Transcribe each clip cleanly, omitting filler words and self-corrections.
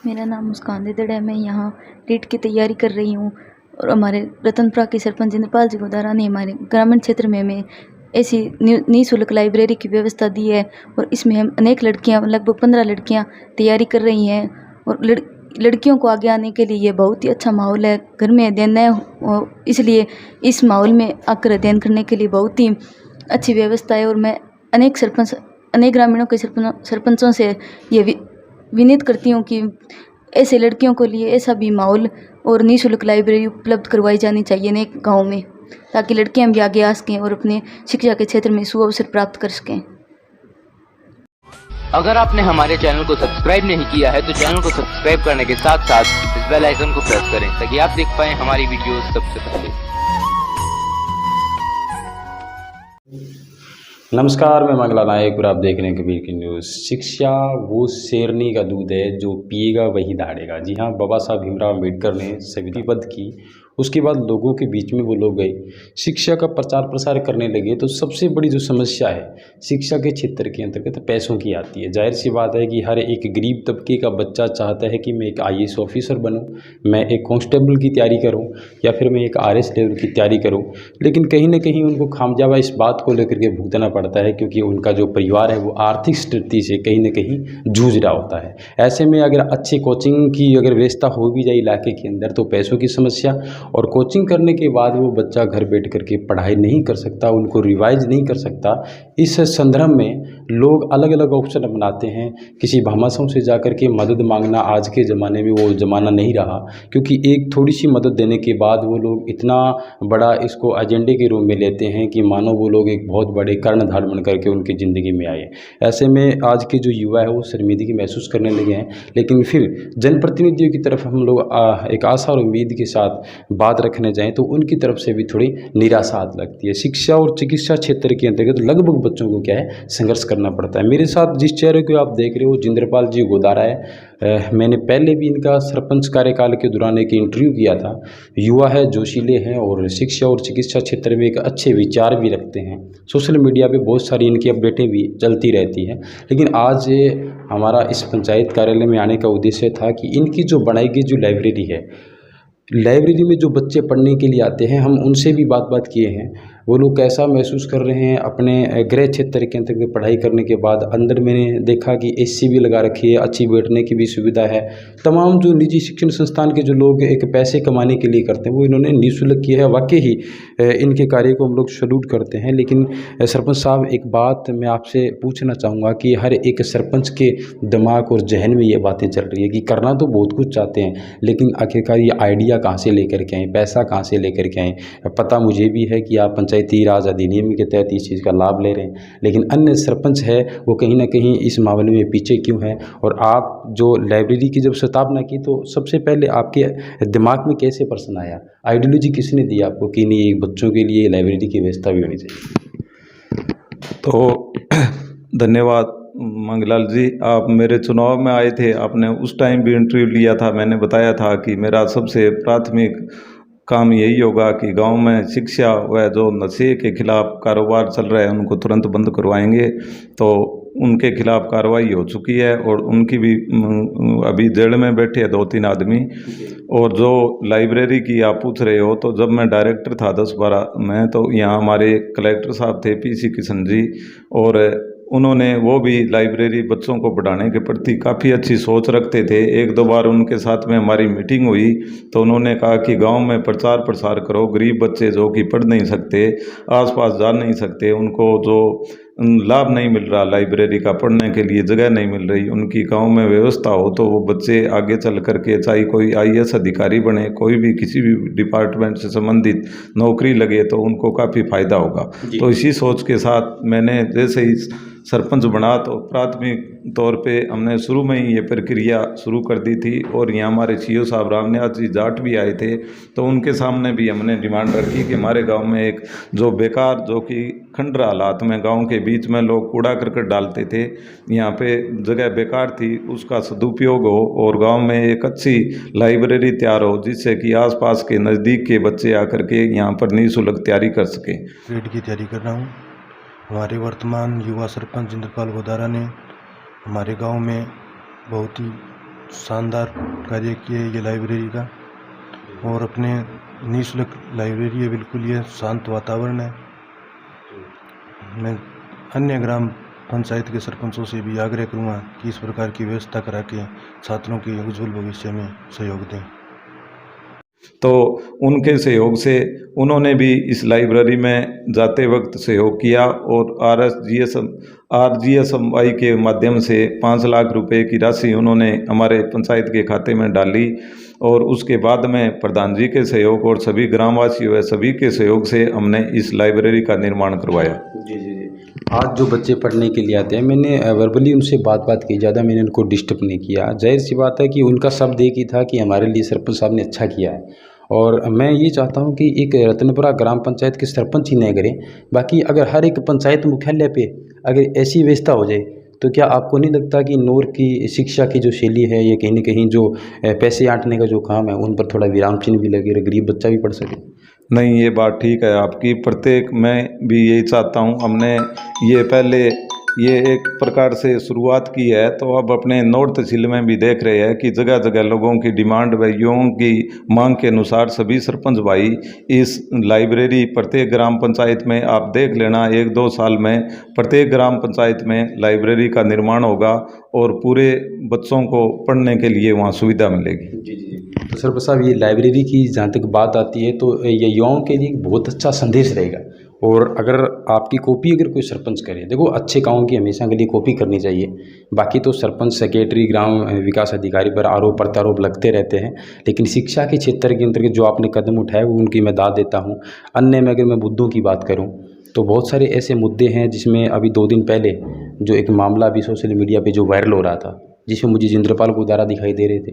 मेरा नाम मुस्कान दीदड़ है। मैं यहाँ टेट की तैयारी कर रही हूँ और हमारे रतनपुरा के सरपंच इंद्रपाल जी गोदारा ने हमारे ग्रामीण क्षेत्र में हमें ऐसी निःशुल्क लाइब्रेरी की व्यवस्था दी है और इसमें हम अनेक लड़कियाँ, लगभग 15 लड़कियाँ तैयारी कर रही हैं और लड़कियों को आगे आने के लिए ये बहुत ही अच्छा माहौल है। घर में अध्ययन न हो, इसलिए इस माहौल में आकर अध्ययन करने के लिए बहुत ही अच्छी व्यवस्था है। और मैं अनेक ग्रामीणों के सरपंचों से ये विनीत करती हूँ कि ऐसे लड़कियों के लिए ऐसा भी माहौल और निःशुल्क लाइब्रेरी उपलब्ध करवाई जानी चाहिए अनेक गाँव में, ताकि लड़कियां भी आगे आ सकें और अपने शिक्षा के क्षेत्र में सुअवसर प्राप्त कर सकें। अगर आपने हमारे चैनल को सब्सक्राइब नहीं किया है तो चैनल को सब्सक्राइब करने के साथ साथ इस बेल आइकन को प्रेस करें ताकि आप देख पाएं हमारी वीडियोस सबसे पहले। नमस्कार, मैं मंगला नायक और आप देख रहे हैं कबीर की न्यूज़। शिक्षा वो शेरनी का दूध है जो पिएगा वही दहाड़ेगा। जी हाँ, बाबा साहब भीमराव अम्बेडकर ने संविधिबद्ध की, उसके बाद लोगों के बीच में वो लोग गए, शिक्षा का प्रचार प्रसार करने लगे। तो सबसे बड़ी जो समस्या है शिक्षा के क्षेत्र के अंतर्गत पैसों की आती है। जाहिर सी बात है कि हर एक गरीब तबके का बच्चा चाहता है कि मैं एक IAS ऑफिसर बनूं, मैं एक कांस्टेबल की तैयारी करूं या फिर मैं एक RS लेवल की तैयारी करूं। लेकिन कहीं ना कहीं उनको खामजावा इस बात को लेकर के भुगतना पड़ता है, क्योंकि उनका जो परिवार है वो आर्थिक स्थिति से कहीं ना कहीं जूझ रहा होता है। ऐसे में अगर अच्छी कोचिंग की अगर व्यवस्था हो भी जाए इलाके के अंदर, तो पैसों की समस्या, और कोचिंग करने के बाद वो बच्चा घर बैठ करके पढ़ाई नहीं कर सकता, उनको रिवाइज नहीं कर सकता। इस संदर्भ में लोग अलग अलग ऑप्शन अपनाते हैं। किसी भामाशाह से जाकर के मदद मांगना आज के ज़माने में वो ज़माना नहीं रहा, क्योंकि एक थोड़ी सी मदद देने के बाद वो लोग इतना बड़ा इसको एजेंडे के रूप में लेते हैं कि मानो वो लोग एक बहुत बड़े कर्णधार बन करके उनकी ज़िंदगी में आए। ऐसे में आज के जो युवा है वो शर्मिंदगी महसूस करने लगे हैं। लेकिन फिर जनप्रतिनिधियों की तरफ हम लोग एक आशा और उम्मीद के साथ बात रखने जाएं तो उनकी तरफ से भी थोड़ी निराशा लगती है। शिक्षा और चिकित्सा क्षेत्र के अंतर्गत लगभग बच्चों को क्या है, संघर्ष करना पड़ता है। मेरे साथ जिस चेहरे को आप देख रहे हो जिंद्रपाल जी गोदारा है। मैंने पहले भी इनका सरपंच कार्यकाल के दौरान एक इंटरव्यू किया था। युवा है, जोशीले हैं और शिक्षा और चिकित्सा क्षेत्र में एक अच्छे विचार भी रखते हैं। सोशल मीडिया पे बहुत सारी इनकी अपडेटें भी चलती रहती हैं। लेकिन आज हमारा इस पंचायत कार्यालय में आने का उद्देश्य था कि इनकी जो बनाई गई जो लाइब्रेरी है, लाइब्रेरी में जो बच्चे पढ़ने के लिए आते हैं, हम उनसे भी बात किए हैं। वो लोग कैसा महसूस कर रहे हैं अपने गृह क्षेत्र के अंतर्गत पढ़ाई करने के बाद। अंदर मैंने देखा कि AC भी लगा रखी है, अच्छी बैठने की भी सुविधा है। तमाम जो निजी शिक्षण संस्थान के जो लोग एक पैसे कमाने के लिए करते हैं वो इन्होंने निःशुल्क किया है। वाकई ही इनके कार्य को हम लोग सैल्यूट करते हैं। लेकिन सरपंच साहब, एक बात मैं आपसे पूछना चाहूँगा कि हर एक सरपंच के दिमाग और जहन में ये बातें चल रही है कि करना तो बहुत कुछ चाहते हैं, लेकिन आखिरकार ये आइडिया कहाँ से लेकर के आएँ, पैसा कहाँ से लेकर के आएँ। पता मुझे भी है कि आप पंचायती राज अधिनियम के तहत इस चीज़ का लाभ ले रहे हैं, लेकिन अन्य सरपंच है वो कहीं ना कहीं इस मामले में पीछे क्यों है। और आप जो लाइब्रेरी की जब स्थापना की तो सबसे पहले आपके दिमाग में कैसे प्रश्न आया, आइडियोलॉजी किसने दी आपको कि नहीं बच्चों के लिए लाइब्रेरी की व्यवस्था भी होनी चाहिए? तो धन्यवाद मंगलाल जी, आप मेरे चुनाव में आए थे, आपने उस टाइम भी इंटरव्यू लिया था। मैंने बताया था कि मेरा सबसे प्राथमिक काम यही होगा कि गांव में शिक्षा व जो नशे के खिलाफ कारोबार चल रहा है उनको तुरंत बंद करवाएंगे। तो उनके खिलाफ कार्रवाई हो चुकी है और उनकी भी अभी जेल में बैठे हैं 2-3 आदमी। और जो लाइब्रेरी की आप पूछ रहे हो, तो जब मैं डायरेक्टर था 10-12 में, तो यहाँ हमारे कलेक्टर साहब थे PC किशन जी, और उन्होंने वो भी लाइब्रेरी बच्चों को पढ़ाने के प्रति काफ़ी अच्छी सोच रखते थे। 1-2 बार उनके साथ में हमारी मीटिंग हुई तो उन्होंने कहा कि गांव में प्रचार प्रसार करो, गरीब बच्चे जो कि पढ़ नहीं सकते, आसपास जा नहीं सकते, उनको जो लाभ नहीं मिल रहा लाइब्रेरी का, पढ़ने के लिए जगह नहीं मिल रही, उनकी गांव में व्यवस्था हो तो वो बच्चे आगे चल करके चाहे कोई IAS अधिकारी बने, कोई भी किसी भी डिपार्टमेंट से संबंधित नौकरी लगे तो उनको काफ़ी फायदा होगा। तो इसी सोच के साथ मैंने जैसे ही सरपंच बना तो प्राथमिक तौर पे हमने शुरू में ही ये प्रक्रिया शुरू कर दी थी। और यहाँ हमारे CO साहब रामनिवास जी जाट भी आए थे, तो उनके सामने भी हमने डिमांड रखी कि हमारे गांव में एक जो बेकार, जो कि खंडर हालात में गांव के बीच में लोग कूड़ा करकट डालते थे, यहाँ पे जगह बेकार थी, उसका सदुपयोग हो और गांव में एक अच्छी लाइब्रेरी तैयार हो जिससे कि आसपास के नज़दीक के बच्चे आकर के यहाँ पर निःशुल्क तैयारी कर सकें। टेट की तैयारी कर रहा हूँ। हमारे वर्तमान युवा सरपंच इंद्रपाल गोदारा ने हमारे गांव में बहुत ही शानदार कार्य किए ये लाइब्रेरी का, और अपने निःशुल्क लाइब्रेरी है, बिल्कुल ये शांत वातावरण है। मैं अन्य ग्राम पंचायत के सरपंचों से भी आग्रह करूँगा कि इस प्रकार की व्यवस्था करा के छात्रों के उज्जवल भविष्य में सहयोग दें। तो उनके सहयोग से उन्होंने भी इस लाइब्रेरी में जाते वक्त सहयोग किया और आरजीएसवाई के माध्यम से 5 लाख रुपए की राशि उन्होंने हमारे पंचायत के खाते में डाली, और उसके बाद में प्रधान जी के सहयोग और सभी ग्रामवासियों व सभी के सहयोग से हमने इस लाइब्रेरी का निर्माण करवाया। जी जी जी। आज जो बच्चे पढ़ने के लिए आते हैं, मैंने वर्बली उनसे बात की, ज़्यादा मैंने उनको डिस्टर्ब नहीं किया। जाहिर सी बात है कि उनका शब्द एक ही था कि हमारे लिए सरपंच साहब ने अच्छा किया है, और मैं ये चाहता हूँ कि एक रतनपुरा ग्राम पंचायत के सरपंच ही नहीं करें, बाकी अगर हर एक पंचायत मुख्यालय पे अगर ऐसी व्यवस्था हो जाए तो क्या आपको नहीं लगता कि नूर की शिक्षा की जो शैली है, ये कहीं ना कहीं जो पैसे आंटने का जो काम है उन पर थोड़ा विराम चिन्ह भी लगे, गरीब बच्चा भी पढ़ सके। नहीं, ये बात ठीक है आपकी, प्रत्येक मैं भी यही चाहता हूँ। हमने ये पहले ये एक प्रकार से शुरुआत की है, तो अब अपने नॉर्थ तहसील में भी देख रहे हैं कि जगह जगह लोगों की डिमांड व युवाओं की मांग के अनुसार सभी सरपंच भाई इस लाइब्रेरी प्रत्येक ग्राम पंचायत में, आप देख लेना 1-2 साल में प्रत्येक ग्राम पंचायत में लाइब्रेरी का निर्माण होगा और पूरे बच्चों को पढ़ने के लिए वहाँ सुविधा मिलेगी। जी जी। तो सरपंच साहब, ये लाइब्रेरी की जहाँ तक बात आती है तो ये युवाओं के लिए बहुत अच्छा संदेश रहेगा, और अगर आपकी कॉपी अगर कोई सरपंच करे, देखो अच्छे कामों की हमेशा के लिए कॉपी करनी चाहिए, बाकी तो सरपंच, सेक्रेटरी, ग्राम विकास अधिकारी पर आरोप प्रत्यारोप लगते रहते हैं, लेकिन शिक्षा के क्षेत्र के अंतर्गत जो आपने कदम उठाए वो उनकी मैं दाद देता हूँ। अन्य में अगर मैं मुद्दों की बात करूँ तो बहुत सारे ऐसे मुद्दे हैं जिसमें अभी 2 दिन पहले जो एक मामला अभी सोशल मीडिया पर जो वायरल हो रहा था, जिसमें मुझे जिंद्रपाल गोदारा दिखाई दे रहे थे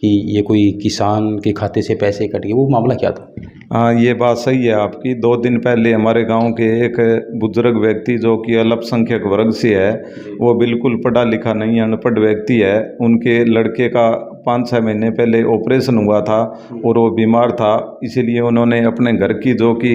कि ये कोई किसान के खाते से पैसे कट गए, वो मामला क्या था? हाँ, ये बात सही है आपकी। 2 दिन पहले हमारे गांव के एक बुजुर्ग व्यक्ति जो कि अल्पसंख्यक वर्ग से है, वो बिल्कुल पढ़ा लिखा नहीं, अनपढ़ व्यक्ति है, उनके लड़के का 5-6 महीने पहले ऑपरेशन हुआ था और वो बीमार था, इसीलिए उन्होंने अपने घर की जो कि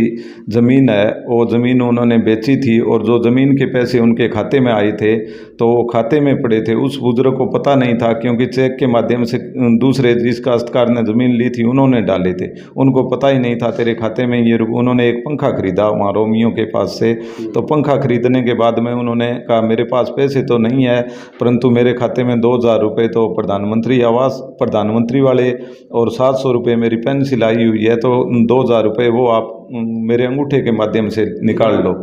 ज़मीन है वो ज़मीन उन्होंने बेची थी, और जो ज़मीन के पैसे उनके खाते में आए थे तो वो खाते में पड़े थे। उस बुजुर्ग को पता नहीं था, क्योंकि चेक के माध्यम से दूसरे जिस काश्तकार ने ज़मीन ली थी उन्होंने डाले थे, उनको पता ही नहीं था तेरे खाते में ये। उन्होंने एक पंखा खरीदा वहाँ रोमियो के पास से, तो पंखा खरीदने के बाद में उन्होंने कहा मेरे पास पैसे तो नहीं है, परंतु मेरे खाते में 2000 रुपये तो प्रधानमंत्री आवास प्रधानमंत्री वाले और 700 रुपये मेरी पेंशन आई हुई है, तो 2000 रुपये वो आप मेरे अंगूठे के माध्यम से निकाल लो।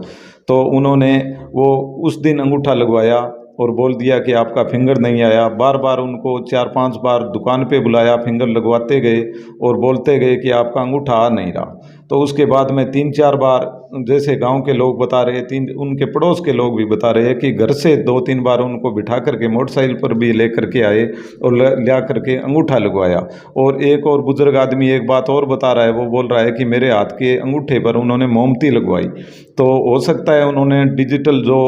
तो उन्होंने वो उस दिन अंगूठा लगवाया और बोल दिया कि आपका फिंगर नहीं आया। बार बार उनको 4-5 बार दुकान पे बुलाया, फिंगर लगवाते गए और बोलते गए कि आपका अंगूठा आ नहीं रहा। तो उसके बाद में 3-4 बार, जैसे गांव के लोग बता रहे, उनके पड़ोस के लोग भी बता रहे हैं कि घर से 2-3 बार उनको बिठा करके मोटरसाइकिल पर भी ले करके आए और ला करके अंगूठा लगवाया। और एक और बुजुर्ग आदमी एक बात और बता रहा है, वो बोल रहा है कि मेरे हाथ के अंगूठे पर उन्होंने मोमबत्ती लगवाई। तो हो सकता है उन्होंने डिजिटल जो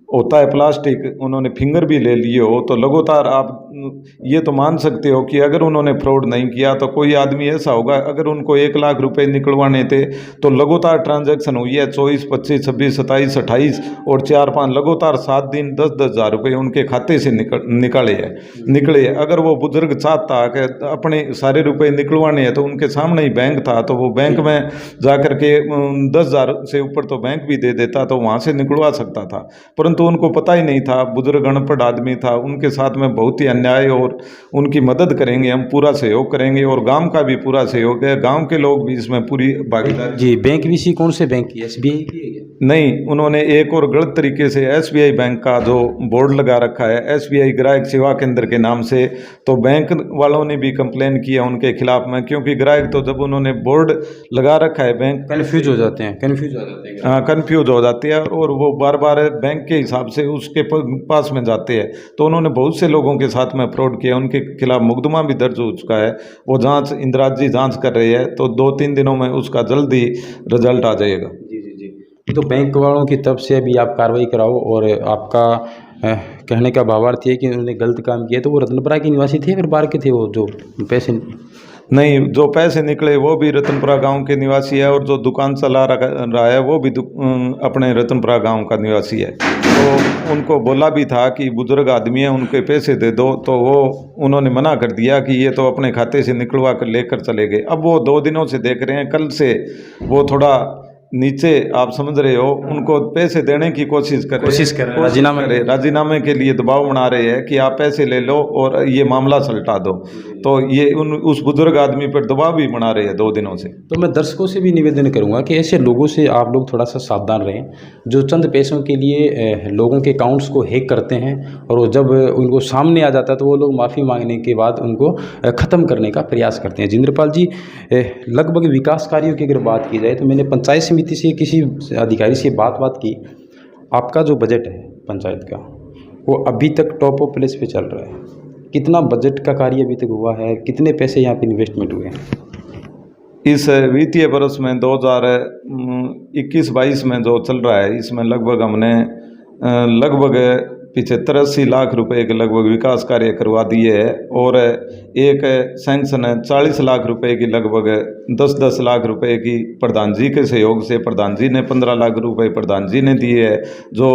होता है प्लास्टिक, उन्होंने फिंगर भी ले लिए हो। तो लगातार आप ये तो मान सकते हो कि अगर उन्होंने फ्रॉड नहीं किया तो कोई आदमी ऐसा होगा, अगर उनको 1 लाख रुपए निकलवाने थे तो लगातार ट्रांजैक्शन हुई है, 24, 25, 26, 27, 28 और 4-5 लगातार 7 दिन 10-10 हज़ार रुपये उनके खाते से निकले। अगर वो बुजुर्ग चाहता कि अपने सारे रुपए निकलवाने हैं तो उनके सामने ही बैंक था, तो वो बैंक में जा कर के 10,000 से ऊपर तो बैंक भी दे देता, तो वहाँ से निकलवा सकता था, परंतु उनको पता ही नहीं था। बुजुर्ग अनपढ़ आदमी था, उनके साथ में बहुत ही अन्याय, और उनकी मदद करेंगे, हम पूरा सहयोग करेंगे और गांव का भी पूरा सहयोग है, गांव के लोग भी इसमें पूरी भागीदारी। जी, बैंक भी कौन से बैंक की, SBI की है? नहीं, उन्होंने एक और गलत तरीके से SBI बैंक का जो बोर्ड लगा रखा है, SBI ग्राहक सेवा केंद्र के नाम से, तो बैंक वालों ने भी कंप्लेन किया उनके खिलाफ में, क्योंकि ग्राहक तो जब उन्होंने बोर्ड लगा रखा है, बैंक कन्फ्यूज हो जाते हैं। हाँ, कन्फ्यूज हो जाते हैं, और वो बार बार बैंक के हिसाब से उसके पास में जाते हैं। तो उन्होंने बहुत से लोगों के साथ में फ्रॉड किया, उनके खिलाफ मुकदमा भी दर्ज हो चुका है। वो जांच इंदिरा जी जांच कर रही है, तो 2-3 दिनों में उसका जल्दी रिजल्ट आ जाएगा। जी जी जी। तो बैंक वालों की तरफ से अभी आप कार्रवाई कराओ, और आपका कहने का भावार्थ है कि उन्होंने गलत काम किया, तो वो रत्नपुरा के निवासी थे फिर बाहर के थे वो जो पैसे? नहीं, जो पैसे निकले वो भी रतनपुरा गांव के निवासी है, और जो दुकान चला रहा है वो भी अपने रतनपुरा गांव का निवासी है। तो उनको बोला भी था कि बुजुर्ग आदमी है, उनके पैसे दे दो, तो वो उन्होंने मना कर दिया कि ये तो अपने खाते से निकलवा कर लेकर चले गए। अब वो 2 दिनों से देख रहे हैं, कल से वो थोड़ा नीचे, आप समझ रहे हो, उनको पैसे देने की कोशिश कर रहे हैं, राजीनामे के लिए दबाव बना रहे हैं कि आप पैसे ले लो और ये मामला सलटा दो। तो ये उस बुजुर्ग आदमी पर दबाव भी बना रहे हैं 2 दिनों से। तो मैं दर्शकों से भी निवेदन करूंगा कि ऐसे लोगों से आप लोग थोड़ा सा सावधान रहें, जो चंद पैसों के लिए लोगों के अकाउंट्स को हैक करते हैं, और वो जब उनको सामने आ जाता है तो वो लोग माफ़ी मांगने के बाद उनको ख़त्म करने का प्रयास करते हैं। जिंद्रपाल जी, लगभग विकास कार्यों की अगर बात की जाए तो मैंने पंचायत समिति से किसी अधिकारी से बात की, आपका जो बजट है पंचायत का वो अभी तक टॉप ऑफ प्लेस पे चल रहा है। कितना बजट का कार्य अभी तक हुआ है, कितने पैसे यहाँ पे इन्वेस्टमेंट हुए हैं? इस वित्तीय वर्ष में 2021-22 में जो चल रहा है, इसमें लगभग हमने लगभग 75-80 लाख रुपए के लगभग विकास कार्य करवा दिए हैं, और एक सैंक्शन है 40 लाख रुपए की, लगभग 10-10 लाख रुपए की प्रधान जी के सहयोग से, प्रधान जी ने 15 लाख रुपए प्रधान जी ने दिए है। जो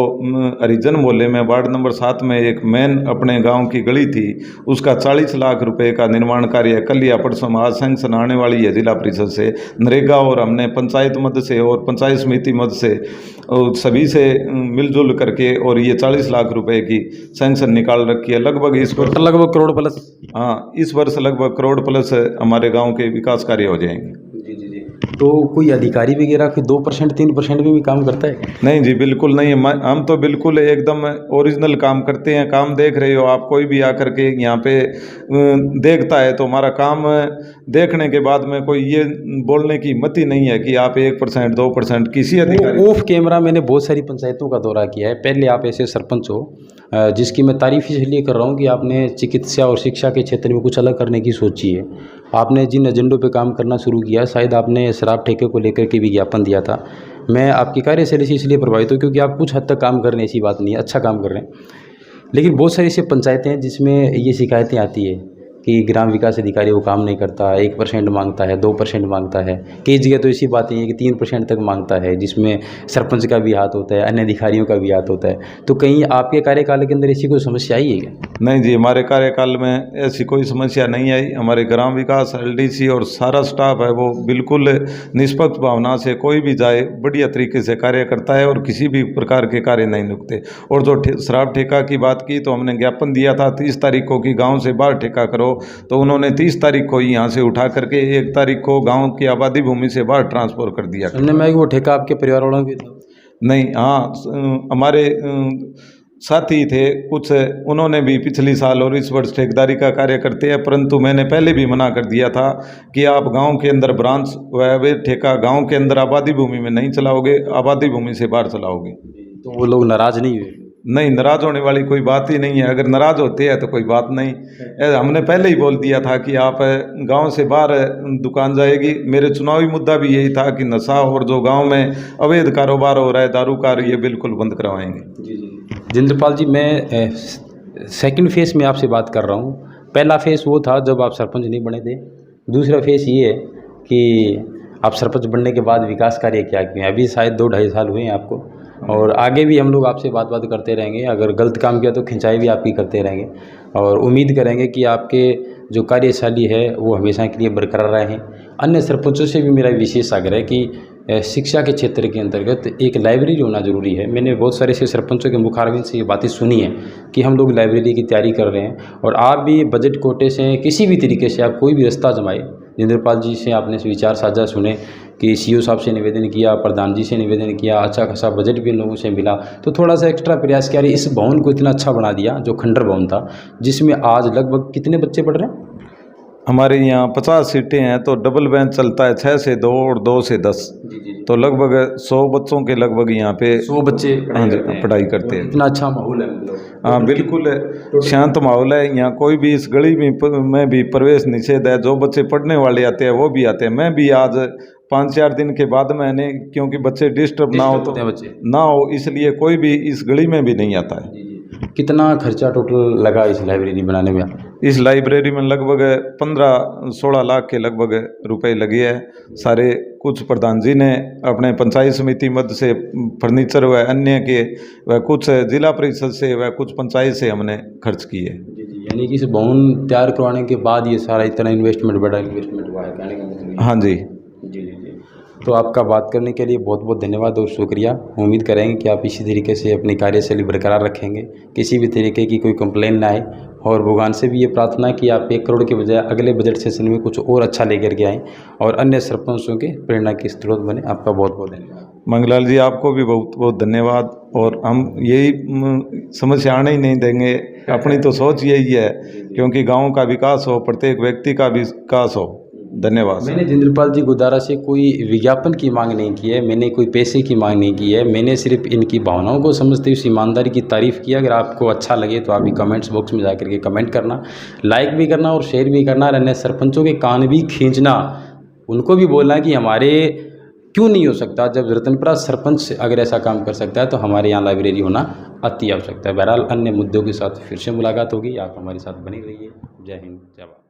हरिजन मोहल्ले में वार्ड नंबर 7 में एक मेन अपने गांव की गली थी, उसका 40 लाख रुपए का निर्माण कार्य कल या परसों आज सैंक्शन आने वाली है जिला परिषद से। नरेगा और हमने पंचायत मद से और पंचायत समिति मद से सभी से मिलजुल करके और ये 40 लाख रुपए की सैंक्शन निकाल रखी है। लगभग इस वर्ष लगभग करोड़ प्लस। हाँ, इस वर्ष लगभग करोड़ प्लस हमारे गांव के विकास कार्य हो जाएंगे। तो कोई अधिकारी वगैरह कोई 2% 3% में भी काम करता है? नहीं जी, बिल्कुल नहीं। हम तो बिल्कुल एकदम ओरिजिनल काम करते हैं। काम देख रहे हो आप, कोई भी आकर के यहाँ पे देखता है तो हमारा काम देखने के बाद में कोई ये बोलने की हिम्मत ही नहीं है कि आप 1% 2% किसी अधिकारी। ऑफ कैमरा मैंने बहुत सारी पंचायतों का दौरा किया है। पहले आप ऐसे सरपंच हो, जिसकी मैं तारीफ इसलिए कर रहा हूँ कि आपने चिकित्सा और शिक्षा के क्षेत्र में कुछ अलग करने की सोची है। आपने जिन एजेंडों पे काम करना शुरू किया, शायद आपने शराब ठेके को लेकर के विज्ञापन दिया था। मैं आपकी कार्यशैली से इसलिए प्रभावित हूँ क्योंकि आप कुछ हद तक काम कर रहे हैं, ऐसी बात नहीं है, अच्छा काम कर रहे हैं। लेकिन बहुत सारी ऐसी पंचायतें हैं जिसमें ये शिकायतें आती है कि ग्राम विकास अधिकारी वो काम नहीं करता, 1% मांगता है, 2% मांगता है। कई जगह तो ऐसी बातें हैं कि 3% तक मांगता है, जिसमें सरपंच का भी हाथ होता है, अन्य अधिकारियों का भी हाथ होता है। तो कहीं आपके कार्यकाल के अंदर ऐसी कोई समस्या आई है क्या? नहीं जी, हमारे कार्यकाल में ऐसी कोई समस्या नहीं आई। हमारे ग्राम विकास LDC और सारा स्टाफ है वो बिल्कुल निष्पक्ष भावना से कोई भी जाए बढ़िया तरीके से कार्य करता है और किसी भी प्रकार के कार्य नहीं रुकते। और जो शराब ठेका की बात की तो हमने ज्ञापन दिया था 30 तारीख को कि गाँव से बाहर ठेका करो, तो उन्होंने 30 तारीख को ही यहाँ से उठा करके 1 तारीख को गांव की आबादी भूमि से बाहर ट्रांसफर कर दिया। सुनने में वो ठेका आपके परिवार वालों की था? नहीं, हाँ, हमारे साथी थे कुछ, उन्होंने भी पिछली साल और इस वर्ष ठेकेदारी का कार्य करते हैं, परंतु मैंने पहले भी मना कर दिया था कि आप गांव के अंदर ब्रांच व ठेका गांव के अंदर आबादी भूमि में नहीं चलाओगे, आबादी भूमि से बाहर चलाओगे। तो वो लोग नाराज़ नहीं हुए? नहीं, नाराज होने वाली कोई बात ही नहीं है। अगर नाराज होते हैं तो कोई बात नहीं, हमने पहले ही बोल दिया था कि आप गांव से बाहर दुकान जाएगी। मेरे चुनावी मुद्दा भी यही था कि नशा और जो गांव में अवैध कारोबार हो रहा है, दारू का, ये बिल्कुल बंद करवाएंगे। जिंद्रपाल जी, मैं सेकंड फेस में आपसे बात कर रहा हूँ। पहला फेस वो था जब आप सरपंच नहीं बने थे। दूसरा फेस ये है कि आप सरपंच बनने के बाद विकास कार्य क्या किए। अभी शायद 2-2.5 साल हुए हैं आपको, और आगे भी हम लोग आपसे बात करते रहेंगे। अगर गलत काम किया तो खिंचाई भी आपकी करते रहेंगे, और उम्मीद करेंगे कि आपके जो कार्यशैली है वो हमेशा के लिए बरकरार रहे। अन्य सरपंचों से भी मेरा विशेष आग्रह है कि शिक्षा के क्षेत्र के अंतर्गत एक लाइब्रेरी होना ज़रूरी है। मैंने बहुत सारे ऐसे सरपंचों के मुखारबिन से ये बातें सुनी हैं कि हम लोग लाइब्रेरी की तैयारी कर रहे हैं, और आप भी बजट कोटे से किसी भी तरीके से आप कोई भी रास्ता जमाए। जिंद्रपाल जी से आपने विचार साझा सुने कि CO साहब से निवेदन किया, प्रधान जी से निवेदन किया, अच्छा खासा बजट भी लोगों से मिला, तो थोड़ा सा एक्स्ट्रा प्रयास किया, इस भवन को इतना अच्छा बना दिया जो खंडर भवन था, जिसमें आज लगभग कितने बच्चे पढ़ रहे हैं? हमारे यहाँ 50 सीटें हैं, तो डबल बेंच चलता है 6 से 2 और 2 से 10, तो लगभग 100 बच्चों के लगभग यहाँ पे 100 बच्चे पढ़ाई करते हैं। इतना अच्छा माहौल है? हाँ, बिल्कुल शांत माहौल है यहाँ। कोई भी इस गली में भी प्रवेश निषेध है। जो बच्चे पढ़ने वाले आते हैं वो भी आते हैं। मैं भी आज 5-4 दिन के बाद मैंने, क्योंकि बच्चे डिस्टर्ब ना हो तो ना हो, इसलिए कोई भी इस गली में भी नहीं आता है। कितना खर्चा टोटल लगा इस लाइब्रेरी बनाने में? इस लाइब्रेरी में लगभग 15-16 लाख के लगभग रुपए लगे हैं सारे। कुछ प्रधान जी ने अपने पंचायत समिति मद से फर्नीचर व अन्य के व कुछ जिला परिषद से व कुछ पंचायत से हमने खर्च किए। जी जी, यानी कि इस भवन तैयार करवाने के बाद ये सारा इतना इन्वेस्टमेंट, बड़ा इन्वेस्टमेंट हुआ है कहने का मतलब? हाँ जी जी जी जी। तो आपका बात करने के लिए बहुत बहुत धन्यवाद और शुक्रिया। उम्मीद करेंगे कि आप इसी तरीके से अपनी कार्यशैली बरकरार रखेंगे, किसी भी तरीके की कोई कंप्लेन ना आए। और भगवान से भी ये प्रार्थना कि आप 1 करोड़ के बजाय अगले बजट सेशन में कुछ और अच्छा लेकर के आएँ और अन्य सरपंचों के प्रेरणा के स्रोत बने। आपका बहुत बहुत धन्यवाद। मंगलाल जी, आपको भी बहुत बहुत धन्यवाद। और हम यही समस्या आने ही नहीं देंगे, अपनी तो सोच यही है क्योंकि गाँव का विकास हो, प्रत्येक व्यक्ति का विकास हो। धन्यवाद। मैंने जिंद्रपाल जी गोदारा से कोई विज्ञापन की मांग नहीं की है, मैंने कोई पैसे की मांग नहीं की है, मैंने सिर्फ इनकी भावनाओं को समझते हुए ईमानदारी की तारीफ़ की। अगर आपको अच्छा लगे तो आप भी कमेंट्स बॉक्स में जाकर के कमेंट करना, लाइक भी करना और शेयर भी करना। और अन्य सरपंचों के कान भी खींचना, उनको भी बोलना कि हमारे क्यों नहीं हो सकता। जब रतनपुरा सरपंच अगर ऐसा काम कर सकता है तो हमारे यहाँ लाइब्रेरी होना अति आवश्यकता है। बहरहाल अन्य मुद्दों के साथ फिर से मुलाकात होगी, आप हमारे साथ बने रहिए। जय हिंद, जय भारत।